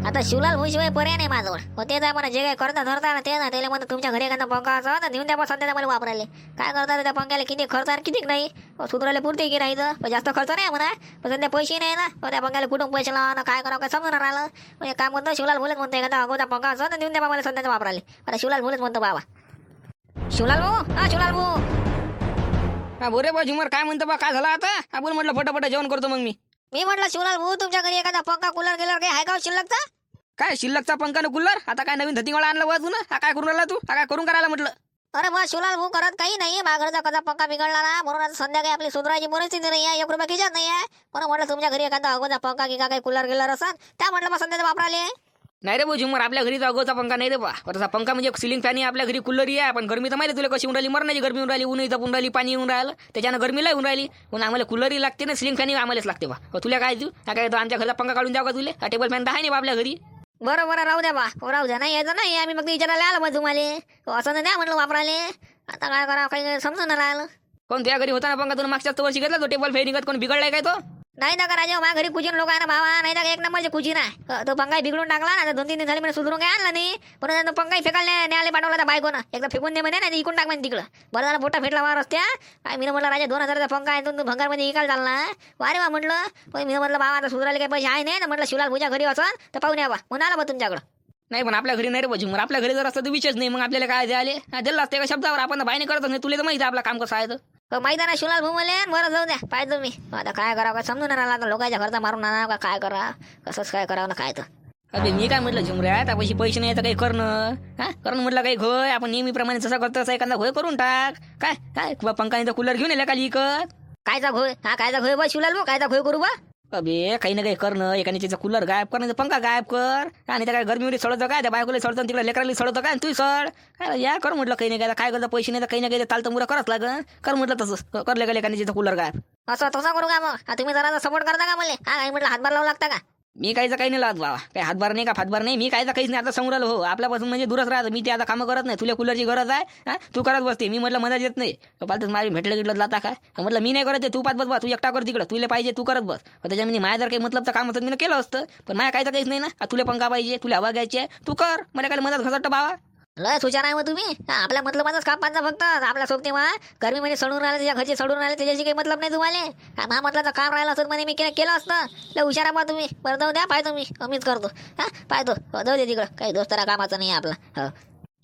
आता शिवलाल भुईशिवाय पर्याय नाही माझ्याजवळ. हो ते तर मला जे काही करता धरता ना ते ना त्याला म्हणतो तुमच्या घरी एखादा पंखा असा तर नेऊन द्या बा सध्या मला वापरायला. काय करता त्या पंख्याला किती खर्च आणि किती नाही. सुधारायला पुरते की नाही तर जास्त खर्च नाही म्हणा. पण सध्या पैसे नाही ना. त्या पंख्याला कुठून पैसे लावा ना काय करावं काय समजून राहिलं. म्हणजे काय म्हणतो शिवलाल बोलत म्हणतो एखादा अगोदर पंखा असा तर नेऊन द्या मला सध्याचा वापरायला. आता शिवलाल बोलत म्हणतो बाबा. शिवलाल भाऊ हा शिवलाल भाऊ. हा बोरे बा झुमर काय म्हणतो बा काय झालं आता. आपण म्हटलं फटाफट जेवण करतो मग मी म्हटलं शिवलाल भाऊ तुमच्या घरी एखादा पंखा कूलर गेल्यावर काही आहे का शिल्लकचा. काय शिल्लकचा पंखा न कूलर आता काय नवीन धतिंगवाळा आणला वा तू ना. हा काय करून राहिला तू. हा काय करून करायला म्हटलं. अरे बा शिवलाल भाऊ करत काही नाही. माझ्या कसा पंखा बिघडला ना म्हणून आता संध्याकाळी आपली सुधारायची परिस्थिती नाही आहे. 1 रुपया खिशात नाही आहे. म्हणून म्हटलं तुमच्या घरी एखादा अगोदर पंखा की काही कूलर गेला असेल त्या म्हटलं मग सध्याचा वापराले. नाही रे भाऊ झुमर आपल्या घरी अगोचा पंखा नाही रे बा. तसा पंखा म्हणजे सिलिंग फॅन आहे आपल्या घरी कूलरही आहे. पण गरमी तर माहिती तुला कशी उडाली मरणाची गरमी येऊन राहिली. ऊन तपून राहिली पाणी येऊन राहिलं त्याच्यानं गरमीला येऊन राहिली. पण आम्हाला कूलरही लागते ना सिलिंग फॅनही आम्हालाच लागते बा. तुला काय तू काय आमच्या घरचा पंखा काढून द्यावा का तुला. हा टेबल फॅन तर आहे नाही बा आपल्या घरी. बरं बरं राहू द्या बा राहू द्या. नाही यायचं नाही आम्ही मग विचारायला आलो मग तुम्हाला असं नाही द्या म्हटलं वापराले. आता काय करावं काही समजून नाही राहिलं. कोण तुझ्या घरी होता ना पंखा तुला मागच्या वर्षी घेतला तो टेबल फॅन निघत कोण बिघडलाय काय तो. नाही ना राजा माझ्या घरी कुजीन लोक आहे ना भावा. नाही तर एक नंबरचे कुजीन आहे. तो पंखाही बिघडून टाकला ना 2-3 दिन झाले म्हणजे सुधरून काय आणला नाही. पण पंखाही फेकायला न्यायला पाठवला त्या बायकोनं. एकदा फेकून दे म्हणे ना इकून टाक म्हणे तिकडं. बरं झालं मोठा फेटला वा रस्त्या. काय मी म्हटलं राजा 2000चा पंखा आहे तू भंगारमध्ये इकायला चालला वारे वा म्हटलं. पण मी म्हटलं बाबा आता सुधारायला काही पैसे आहे नाही ना म्हटलं शिवलाल भुजा घरी असं तर पाहून या बा म्हणून आला बा तुमच्याकडं. नाही पण आपल्या घरी नाही रे भाऊ झुमर. आपल्या घरी जर असतं तर विषयच नाही. मग आपल्याला काय द्याले दिलं असते एका शब्दावर. आपण बाईने करतच नाही. तुला तर माहिती आहे आपलं काम कसं आहे तर. माहिती आहे ना शिवलाल भाऊ मला. बरं जाऊ द्या पाहिजे मी आता काय करावं काय समजून राहिला. आता लोकांच्या घरचा मारून आणा का काय करा कसंच काय करावं ना काय तर. अरे मी काय म्हटलं झुमऱ्या त्यापाशी पैसे नाही तर काही करणं. हा करणं म्हटलं काही घोय आपण नेहमीप्रमाणे जसं करतो तसं एखादा घोय करून टाक. काय काय पंखाने तर कूलर घेऊन येला का इकत. कायचा घोय हा कायचा घोय बा शिवलाल भाऊ कायचा घोय करू बा. अबे काही ना काही करणं. एकाने त्याचा कूलर गायब कर पंखा गायब कर. आणि त्या काय गरमीमध्ये सडतं काय त्या बायकोला सडतं तिकडे लेकराला सडतं काय तू सड काय या कर म्हटलं काही नाही काय करतं पैसे नाही तर काही ना काही तालतं मुरा करत लागन कर म्हटलं तसंच करले का लेकाने त्याचा कूलर गायब. असं तसं करू का मग तुम्ही जरा सपोर्ट करता का मला. हा म्हटलं हातभार लावू लागता का. मी काहीचा काही नाही लावत बाबा. काही हातभार नाही का फातभार नाही. मी काहीचा काहीच नाही. आता समोर आलो हो आपल्यापासून म्हणजे दूरच राहतं. मी ते आता कामं करत नाही. तुला कूलरची गरज आहे हा तू करत बसते. मी म्हटलं मजा येत नाही पालतच माझी भेटलं गिटलं जाता काय म्हटलं मी नाही करत तू पाच बस बा तू एकटा कर तिकडं तुला पाहिजे तू करत बस. त्याच्यामध्ये माझ्या जर काही मतलब तर काम होतं मी केलं असतं. पण माझ्या काहीच काहीच नाही ना. तुला पंखा पाहिजे तुला हवा घ्यायची आहे तू कर. मला काय मदत घसरतं बाबा. लय सुचार आहे मग तुम्ही. आपल्या मतलब माझंच काम पाहिजे फक्त. आपल्या सोबती मा गरमी म्हणजे सडून राहिले त्याच्या घरचे सडून राहिले त्याच्याशी काही मतलब नाही तुम्हाला. हा म्हटलं तर काम राहिलं असतं म्हणे मी केलं असतं. लय हुशार बा तुम्ही. बरं जाऊ द्या पाहतो मी मीच करतो. हा पाहतो जाऊ दे तिकडं काही दोस्तारा कामाचं नाही आपला. हो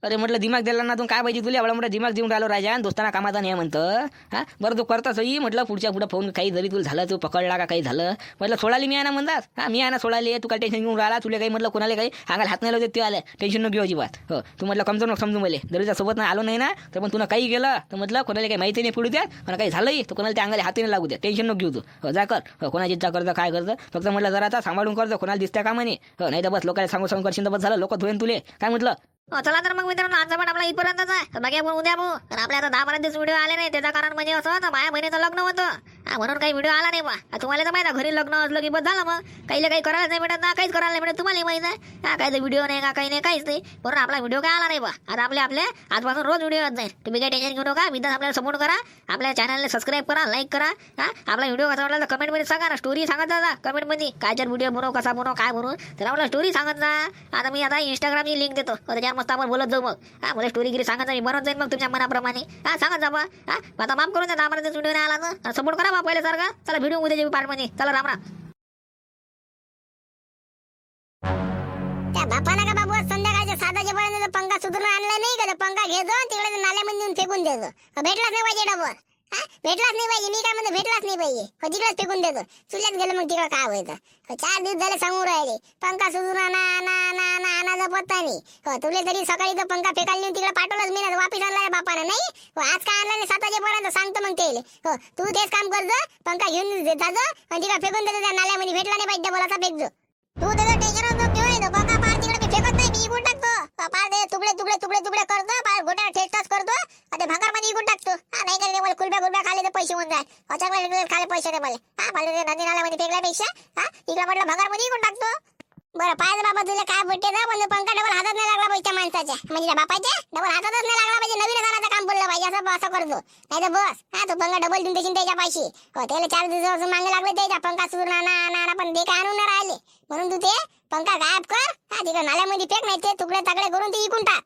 अरे म्हटलं दिमाग दिला ना तू काय पाहिजे तुला एवढा मोठा दिमाग देऊन राहिलो राजा. दोस्ताना कामाचा नाही म्हणतं. हा बरं तू करताच म्हटलं पुढच्या पुढं फोन काही जरी तुला झालं तू पकडला का काही झालं म्हटलं सोडाली मी आहे ना म्हणतात. हा मी आहे ना सोडाली तू काय टेन्शन घेऊन राहिला. तुला काही म्हटलं कोणाला काही अंगाला हात नाही लावते ते आलं टेन्शन न घेऊ अजिबात. हो तू म्हटलं कमजोर नको समजू मला. जरी सोबत नाही आलो नाही ना तर पण तुला काही गेलं तर म्हटलं कोणाला काही माहिती नाही पडू द्या. मला काही झालंही तर कोणाला त्या अंगाला हाती लागू द्या. टेन्शन नको घेऊ तू. हो जा कर. हो कोणाची इच्छा करतं काय करतं फक्त म्हटलं जरा आता सांभाळून करतो. कोणाला दिसत्या का म्हणे. हो नाही तर बस लोकांना सांगू सांगू करशील तर बस झालं. लोक धुवेन तुले काय म्हटलं. चला तर मग मित्रांनो आजचा पण आपला इथपर्यंतच आहे. बाकी आपण उद्या भाऊ तर आपल्या आता 10-12 दिवस व्हिडिओ आले नाही. त्याचं कारण म्हणजे असं होतं माझ्या बहिणीचं लग्न होतं. म्हणून काही व्हिडिओ आला नाही बा. तुम्हाला तर माहिती आहे घरी लग्न असलं की बस झालं मग काही करायला नाही भेटत ना काहीच करायला नाही भेटत. तुम्हाला माहिती आहे काही तर व्हिडिओ नाही का काही नाही काहीच नाही. म्हणून आपला व्हिडिओ काय आला नाही बा. आता आपल्या आजपासून रोज व्हिडिओ येत नाही. तुम्ही काही टेन्शन घेऊ नका. बिंदास आपल्याला सपोर्ट करा. आपल्या चॅनलला सबस्क्राईब करा लाईक करा. हा आपला व्हिडिओ कसा वाटला तर कमेंटमध्ये सांगा ना. स्टोरी सांगत जा कमेंटमध्ये काय जर व्हिडिओ बनव कसा बनव काय बनवू तर आपल्याला स्टोरी सांगत जा. आता मी आता इंस्टाग्रामची लिंक देतो त्याच्यावर मस्त आपण बोलत जाऊ मग. हा मला स्टोरी गिरी सांगत जा मी बनवत जाईल मग तुमच्या मनाप्रमाणे. हा सांगत जा बा. हा आता माफ करून द्या 10-12 दिवस व्हिडिओ नाही आला तर सपोर्ट करा बा पहिले सारखा. चला व्हिडिओ उद्याच्या पार्टमध्ये चला राम राम. त्या बापाला का बाबू संध्याकाळच्या 7 वाजेपर्यंत पंखा सुधरून आणला नाही का पंखा घेतो तिकडे नाल्यामध्ये नेऊन फेकून देतो. भेटलाच नाही पाहिजे डबल. हा भेटलाच नाही पाहिजे. मी काय म्हणतो भेटलाच नाही पाहिजे. तिकडेच फेकून देतो. चुल्यात गेलं मग तिकडे काय व्हायचं. 4 दिवस झाले सांगून राहिले पंखा सुधरून आणाचा पत्ता नाही. तुला तरी सकाळी तर पंखा फेकायला नेऊन तिकडे पाठवलंच मी ना वापिस आणला बापानं नाही. आज काय आणलं नाही 7 वाजेपर्यंत सांगतो मग ते. तू तेच काम करतो पंखा घेऊन जातो आणि तिकडे फेकून देतो त्या नाल्यामध्ये. भेटला नाही पाहिजे डबल असा फेकतो. तू त्याचं टेन्शन घेऊन पंखा पार तिकडे मी फेकत नाही. मी इकून टाकतो पार ते तुकडे करतो पार घोट्यावर ठेचताच करतो. आता भाकरमध्ये इकून टाकतो. नाही का मला कुलब्या खाले तर पैसे होऊन जाय. अचानक खाले पैसे दे मला. मला नदी नाल्यामध्ये फेकल्यापेक्षा तिकडे म्हटलं भाकरमध्ये इकून टाकतो. बरं पाहिजे बाबा तुला काय भेटते ना पण पंखा डबल हातात नाही लागला पाहिजे त्या माणसाच्या म्हणजे बापाच्या डबल हातातच नाही लागला पाहिजे. नवीन जाण्याचं काम पडलं पाहिजे असं करतो. नाही तर बस तो पंखा डबल देऊन देशील त्याच्या पाशी. त्याला 4 दिवस मागे लागले त्याच्या पंखा सुधरून आणा पण ते काय आणून नाही राहिले. म्हणून तू ते पंखा गायब कर. हा तिकडे नाल्यामध्ये फेक, नाही ते तुकडे ताकडे करून ते इकून टाक.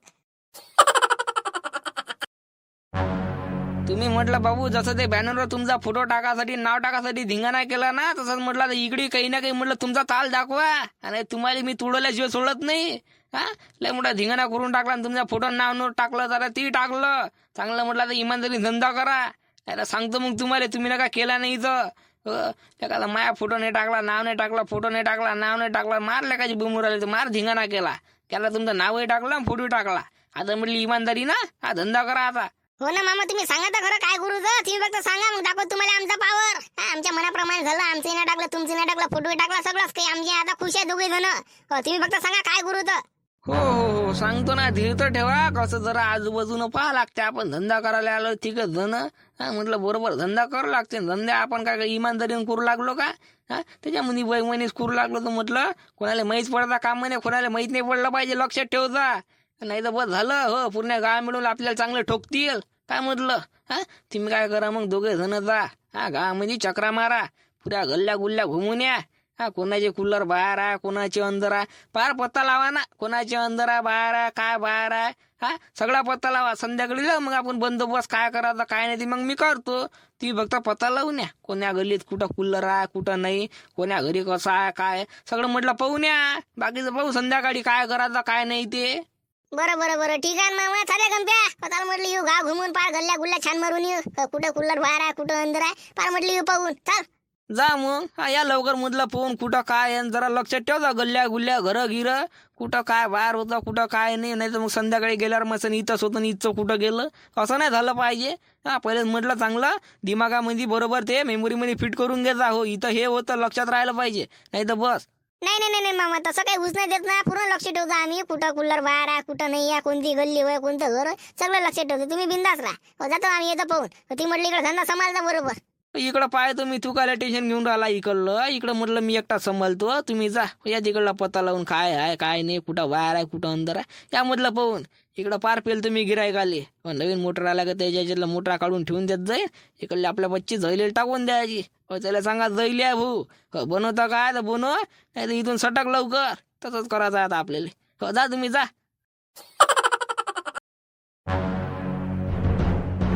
तुम्ही म्हटलं बाबू जसं ते बॅनरवर तुमचा फोटो टाकासाठी नाव टाकासाठी धिंगाणा केला ना, तसंच म्हटलं आता इकडे काही ना काही म्हटलं तुमचा ताल दाखवा. आणि तुम्हाला मी तुडवल्याशिवाय सोडत नाही. हा लय मोठा धिंगाणा करून टाकला आणि तुमचा फोटो नाव नोट टाकलं, जरा ती टाकलं चांगलं. म्हटलं आता इमानदारी धंदा करा. आता सांगतो मग तुम्हाला, तुम्ही नका केला नाही इथं. एखादा माया फोटो नाही टाकला, नाव नाही टाकला, फोटो नाही टाकला, नाव नाही टाकला, मार लेकाची बुमूर आली तर मार धिंगाणा केला. त्याला तुमचं नावही टाकलं, फोटो टाकला. आता म्हटली इमानदारी ना, हा धंदा करा आता. हो ना मामा, तुम्ही सांगा तर खरं काय करू तर. तुम्ही फक्त सांगा, मग दाखवतो तुम्हाला आमचा पावर. आमच्या मनाप्रमाणे झालं. आमचं नाही टाकलं, तुमचं नाही टाकलं, फोटो टाकला, सगळंच काही. आमचे आता खुश आहे दोघे जण. तुम्ही फक्त सांगा काय करू तर. हो हो हो सांगतो ना, धीर तर ठेवा. कसं जरा आजूबाजूनं पाहा लागते. आपण धंदा करायला आलो ठीकच जण. हा म्हटलं बरोबर धंदा करावं लागते. धंदे आपण काय इमानदारीने करू लागलो का? हा त्याच्यामध्ये वैमनीस करू लागलो तर म्हटलं कोणाला माहीत पडता काम नाही, कोणाला माहीत नाही पडलं पाहिजे. लक्षात ठेवता, नाही तर बस झालं. हो पूर्ण गाव मिळून आपल्याला चांगलं ठोकतील. काय म्हटलं हा तुम्ही काय करा मग, दोघे जण जा. हा गावामध्ये चक्रा मारा, पुऱ्या गल्ल्या गुल्ल्या घुमून या. हा कोणाचे कूलर बाहेर आहे, कोणाचे अंदर आहे, पार पत्ता लावा ना. कोणाचे अंदर आहे, बाहेर आहे, काय बाहेर आहे, हा सगळा पत्ता लावा. संध्याकाळी मग आपण बंदोबस्त काय करायचा काय नाही ते मग मी करतो. ती फक्त पत्ता लावून या. कोण्या गल्लीत कुठं कूलर आहे, कुठं नाही, कोण्या घरी कसं आहे काय सगळं म्हटलं पाहून या. बाकीचं पाहू संध्याकाळी काय करायचं काय नाही ते. बरं बरं बरं ठीक आहे मामा. चालेल गंप्या, पताल म्हटलं येऊ गाव घुमून, पार गल्ल्या गुल्ल्या छान मारून येऊ. कुठं कूलर बाहेर आहे, कुठं अंदर आहे, पार म्हटलं येऊ पाहून. चाल जा मग. हा या लवकर मधलं फोन कुठं काय आहे, जरा लक्षात ठेवता. गल्ल्या गुल्ल्या घरं गिरं कुठं काय बाहेर होतं, कुठं काय नाही. नाही तर मग संध्याकाळी गेल्यावर मग इथंच होतं इथं कुठं गेलं, असं नाही झालं पाहिजे. हा पहिलेच म्हटलं चांगलं दिमागामध्ये बरोबर ते मेमोरीमध्ये फिट करून घ्यायचा. हो इथं हे होतं लक्षात राहिलं पाहिजे, नाही तर बस. नाही नाही नाही नाही मामा, तसं काही घुस नाही देत ना. पूर्ण लक्ष ठेवतो आम्ही. कुठं कूलर बाहेर आहे, कुठं नाही आहे, कोणती गल्ली होय, कोणतं घर, सगळं लक्षात ठेवतो. तुम्ही बिंदास राहा. जातो आम्ही, येतो पाहून. ती म्हटली इकडे धंदा सांभाळता बरोबर. इकडं पाय तुम्ही तू काय टेन्शन घेऊन राहिला इकडलं. इकडं म्हटलं मी एकटा सांभाळतो, तुम्ही जा. या तिकडला पत्ता लावून काय आहे काय नाही, कुठं बाहेर आहे कुठं अंदर आहे, यामधलं पाहून. इकडं पार पेल तुम्ही गिरायक आले. नवीन मोटर आला का त्याच्यातलं मोटर काढून ठेवून देत जाईल. इकडले आपल्या बच्ची झैले टाकून द्यायची. त्याला सांगा झैली आहे भाऊ, बनवता काय तर बनव, नाही तर इथून सटक लवकर. तसंच करायचं आता आपल्याला. जा तुम्ही जा.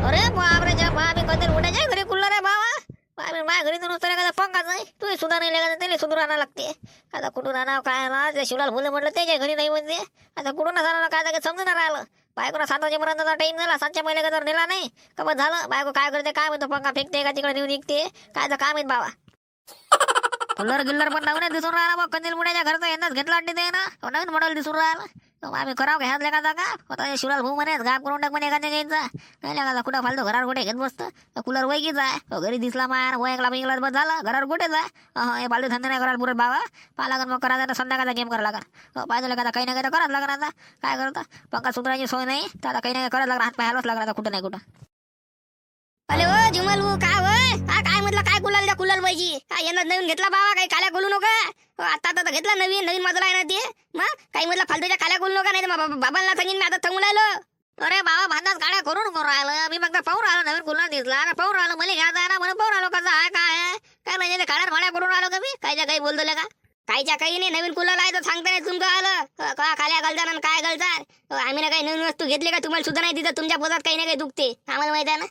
अरे बापरे, ज्या आम्ही कधी उठायच्या घरी कूलर आहे बाबा. माझ्या घरी तर नुसतं एखादा पंखाच नाही. तू सुद्धा नाही लागत, त्याला सुधरून आणावं लागते. आता कुठून आणावं काय ना, त्या शिवलाल बोलले म्हटलं त्याच्या घरी नाही म्हणते. आता कुठून आणावं काय जागा समजून राहिलं. बायकोला 7 वाजेपर्यंतचा टाईम झाला, 7च्या पहिले का जर नेला नाही का बस झालं. बायको काय करते काय म्हणतो, पंखा फेकते का तिकडे नेऊन निघते काय तर काम आहेत बाबा. कूलर गिल्लर पण नवीन दिसून राहिला बघ. कंदील मुड्याच्या घरचा यंदाच घेतला वाटते ते ना, नवीन मॉडेल दिसून राहिला. आम्ही करावं घ्यायला का जागा आता शिवलाल भाऊ म्हणे घाप करून टाक म्हणे एखाद्या घ्यायचा. नाही लागा कुठं फालतो घरावर कुठे घेत बसतं. कूलर वैकीच आहे. घरी दिसला माया वैकला बिंगला बस झालं. घरावर कुठेच आहे. हे फालतू धंदे नाही करायला पुरत बाबा. पाहा लागन मग करायचं संध्याकाळचा गेम करायला लागला. पाहिजे का काही ना काही तर करायला लागणार. आता काय करता, पंखा सुधारायची सोय नाही तर आता काही नाही करायला लागणार. हात पाय हलवाच लागणार आता कुठं नाही कुठं. अरे हो जुमल भाऊ, काय होय हा काय म्हटलं, काय कुलाल त्या कुलाल पाहिजे काय यंदा नवीन घेतला बाबा, काही काल्या बोलू नका. आता आता घेतला नवीन नवीन मजला आहे ना ते. मग काही म्हटलं फालतूच्या काल्या बोलू नका, नाही तर बाबांना सांगेन मी आता थांबून राहिलो. अरे बाबा भांडाच गाड्या करून राहिलं. मी फक्त पाहून राहिलो नवीन कूलर दिसला, पाहून राहिलो मला घ्यायचा आहे ना म्हणून पाहून राहिलो. कसं आहे काय आहे काय म्हणजे ते काड्या भाड्या करून राहिलो का मी, कायच्या काही बोलतो का कायच्या काही नाही. नवीन कूलर आहे तर सांगता नाही तुमचं आलं का खाल्या घालता ना काय घालतात. आम्ही ना काही नवीन वस्तू घेतली का तुम्हाला सुद्धा नाही तिथं तुमच्या पोटात काही ना काही दुखते आम्हाला माहिती आहे ना.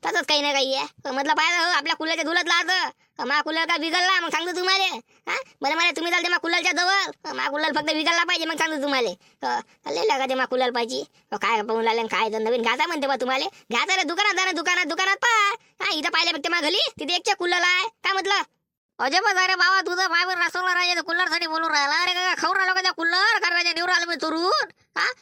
तसंच काही ना काही आहे. म्हटलं पाहिजे आपल्या कूलरच्या धुलत लावतं. मा कूलर का बिघडला मग सांगतो तुम्हाला. मला मला तुम्ही चालते मा कूलरच्या जवळ. मा कूलर फक्त बिघडला पाहिजे मग सांगतो तुम्हाला. चालले का ते मा कूलर पाहिजे काय पाहून लागले काय तर नवीन घ्यायचा म्हणते बा तुम्हाला. घ्यायचा रे दुकानात जा ना, दुकानात पहा. इथं पाहिले फक्त मा घरी तिथे एकच्या कूलर आहे काय म्हटलं. अजय अरे बाबा तुझं मायवर रसवला राजा कूलर साठी बोलून राहिला. अरे का खाऊन राहिलो का त्या कूलर करायच्या निवड आलो मी चोरून.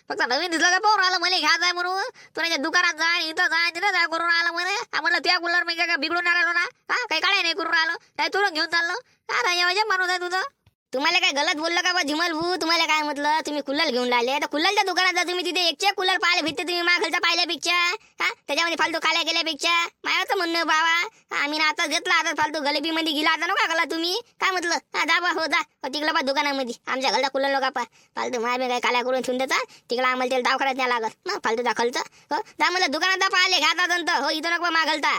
फक्त नवीन दिसलं का पाहून राहिलं मला घ्यायचं आहे म्हणून. तुला दुकानात जाय इथं जाय तिथं जाय करून राहिलं म्हणे. म्हटलं त्या कूलर मी काय बिघडून राहिलो ना, काही काळ्या नाही करून राहिलो काय चोरून घेऊन चाललो. अरे अजय माणूस आहे तुझं. तुम्हाला काय गलत बोललं का बा जिमल भाऊ. तुम्हाला काय म्हटलं तुम्ही कूलर घेऊन राहिले तर कूलरच्या दुकानात जा तुम्ही. तिथे एकचे कूलर पाहायला भेटते तुम्ही मागलचा पाहिल्यापेक्षा. त्याच्यामध्ये फालतू काल्या गेल्यापेक्षा माझं म्हणणं बाबा आम्ही आता घेतला आता फालतू गलेबीमध्ये गेला आता नका गला तुम्ही काय म्हटलं. जा बा हो जा तिकडं बा दुकानामध्ये आमच्या घरचा कूलर नका पा फालतू माय काय काल्या करून ठेवून देता तिकडं आम्हाला त्याला दाव करायचं नाही लागत मग फालतू दाखलचं. हो जा म्हणलं दुकानात जा पाहिले घ्या हो इथं नको मागलता.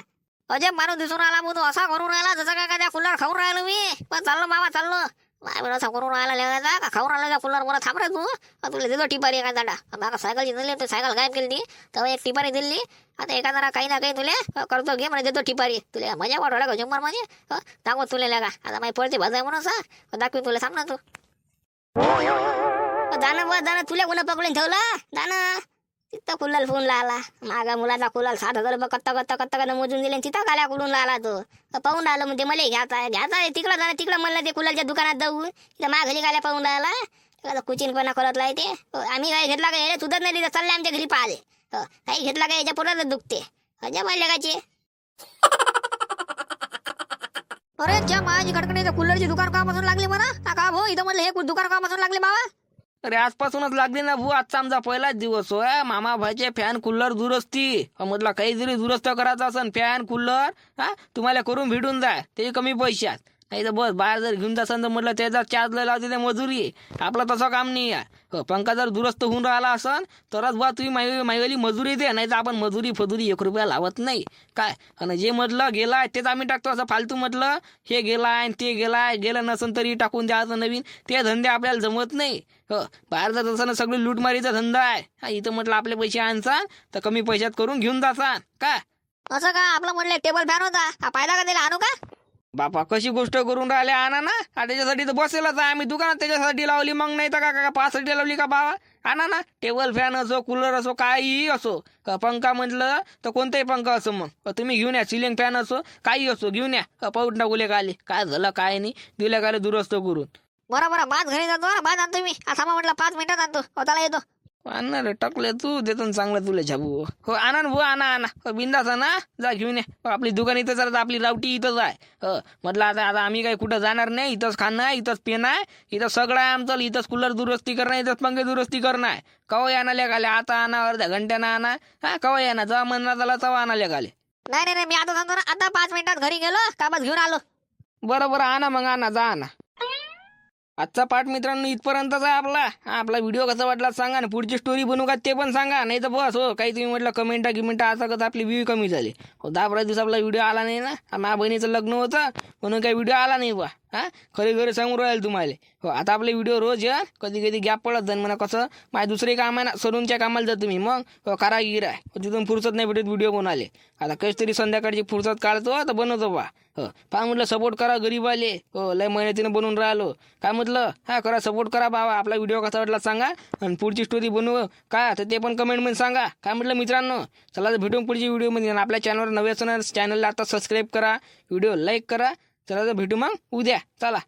अजय माणूस दिसून राहिला म्हणून असा करून राहिला जसं काय त्या कूलर खाऊन राहिलो मी. पण चाललो बाबा चाललो. माय बरं असं करून राहिला लेवायचा का खाऊन राहिला कूलर वर थांब रे तू तुला देतो टिपारी एका दांडा मागा सायकलची दिली तू सायकल गायब केली ती तेव्हा एक टिपारी दिली आता एका जरा काही ना काही तुले करतो घे म्हणजे देतो टिपारी तुला मजा वाटवला का जंबर म्हणजे दाखव तुला लागा आता माही पडते भजाय म्हणून सा दाखवी तुला सांग ना तू दाना बस दाना तुला कोणा पकडून ठेवला दाना तिथं कुल्लाल फोन लावला मागा मुलाचा कुलाल 60,000 रुपये कत्ता मोजून दिले तिथं काल्या कुलून लावला तो पाहून राहिलं म्हणजे मला घ्यायचा तिकडं जाणं तिकडं म्हणलं ते कुलालच्या दुकानात जाऊ तिथं मा घरी काल्या पाहून राहिला कुचिनपणा करत ते आम्ही काय घेतला काय सुधर नाही तिथं चालले आमच्या घरी पाहिले काही घेतला काय याच्या पोटात दुखते अजय मारले काचे अरे ज्या माझी कडकडे कूलरची दुकान कामापासून लागली म्हणा का भाऊ इथं म्हणलं हे दुकान कामापासून लागले बाबा अरे आजपासूनच लागली ना भाऊ आजचा आमचा पहिलाच दिवस होय मामा भाईचे फॅन कूलर दुरुस्ती म्हटलं काही जरी दुरुस्त करायचं असन फॅन कूलर तुम्हाला करून भेटून जाय ते कमी पैशात नाही तर बस बाहेर जर घेऊन जासान तर म्हटलं त्याचा चार्ज लावते ते मजुरी आपलं तसं काम नाही आहे पंखा जर दुरुस्त होऊन राहिला असन तरच बा तुम्ही माईवाली मजुरी दे नाही तर आपण मजुरी फजुरी 1 रुपया लावत नाही काय आणि जे म्हटलं गेलाय तेच आम्ही टाकतो असं फालतू म्हटलं हे गेलाय ते गेलं नसन तरी टाकून द्यायचं नवीन ते धंदे आपल्याला जमत नाही बाहेर जर तसं सगळी लूटमारीचा धंदा आहे इथं म्हटलं आपले पैसे आणसान तर कमी पैशात करून घेऊन जासान काय असं का आपलं म्हटलं टेबल फॅन होता फायदा का दिला आणू का बापा कशी गोष्ट करून राहिले आणा ना त्याच्यासाठी तर बसेलच आहे आम्ही दुकानात त्याच्यासाठी लावली मग नाही तर का पासाठी लावली का बाबा आणा ना टेबल फॅन असो कूलर असो काही असो पंखा म्हटलं तर कोणताही पंखा असो मग तुम्ही घेऊन या सिलिंग फॅन असो काही असो घेऊन या पाऊट टाकूले काले काय झालं काय नाही दिल्या काले दुरुस्त करून बरं बाद घरी जातो बाद आणतो मी आता म्हटलं 5 मिनिटात आणतो त्याला येतो आणणार रे टाकले तू देतो चांगलं तुला झाबू हो आणा ना भाऊ आणा बिंदास आणा जा घेऊन या आपली दुकान इथं जर आपली रावटी इथंच आहे म्हटलं आता आम्ही काही कुठं जाणार नाही इथंच खाणं आहे इथंच पिणं आहे इथं सगळं आहे आमचं इथंच कूलर दुरुस्ती करणं इथंच पंखे दुरुस्ती करणं आहे कवा आणा गाले आता आणा अर्ध्या घंट्यानं आणा कवा आणा जेव्हा म्हणणार झाला तेव्हा आणा गाले नाही मी आता सांगतो ना आता 5 मिनिटात घरी गेलो का बस घेऊन आलो बरं आणा मग आणा जा आणा आजचा पाठ मित्रांनो इथपर्यंतच आहे आपला व्हिडिओ कसा वाटला सांगा ना पुढची स्टोरी बनवू का ते पण सांगा नाही तर बस काही तुम्ही म्हटलं कमेंट असं कसं आपली व्ह्यू कमी झाली 10-15 दिवस आपला व्हिडिओ आला नाही ना माझ्या बहिणीचं लग्न होतं म्हणून काही व्हिडिओ आला नाही बा खरे सांगून राहील तुम्हाला आता आपले व्हिडिओ रोज या कधी गॅप पडत जाईल म्हणा कसं माझ्या दुसरे काम आहे ना सलूनच्या कामाला जातो तुम्ही मग कारागीर आहे तिथून फुरसत नाही भेटत व्हिडिओ बनवले आता कशी तरी संध्याकाळची फुरसत काढतो तर बनवतो बा पहा म्हटलं सपोर्ट करा गरीबाले लय मेहनतीनं बनवून राहिलो काय म्हटलं करा सपोर्ट करा बाबा आपला व्हिडिओ कसा वाटला सांगा आणि पुढची स्टोरी बनवू काय तर ते पण कमेंटमध्ये सांगा काय म्हटलं मित्रांनो चला तर भेटून पुढची व्हिडिओमध्ये आपल्या चॅनलवर नवे असणार चॅनलला आता सबस्क्राईब करा व्हिडिओ लाईक करा चला तर भेटू मग उद्या चला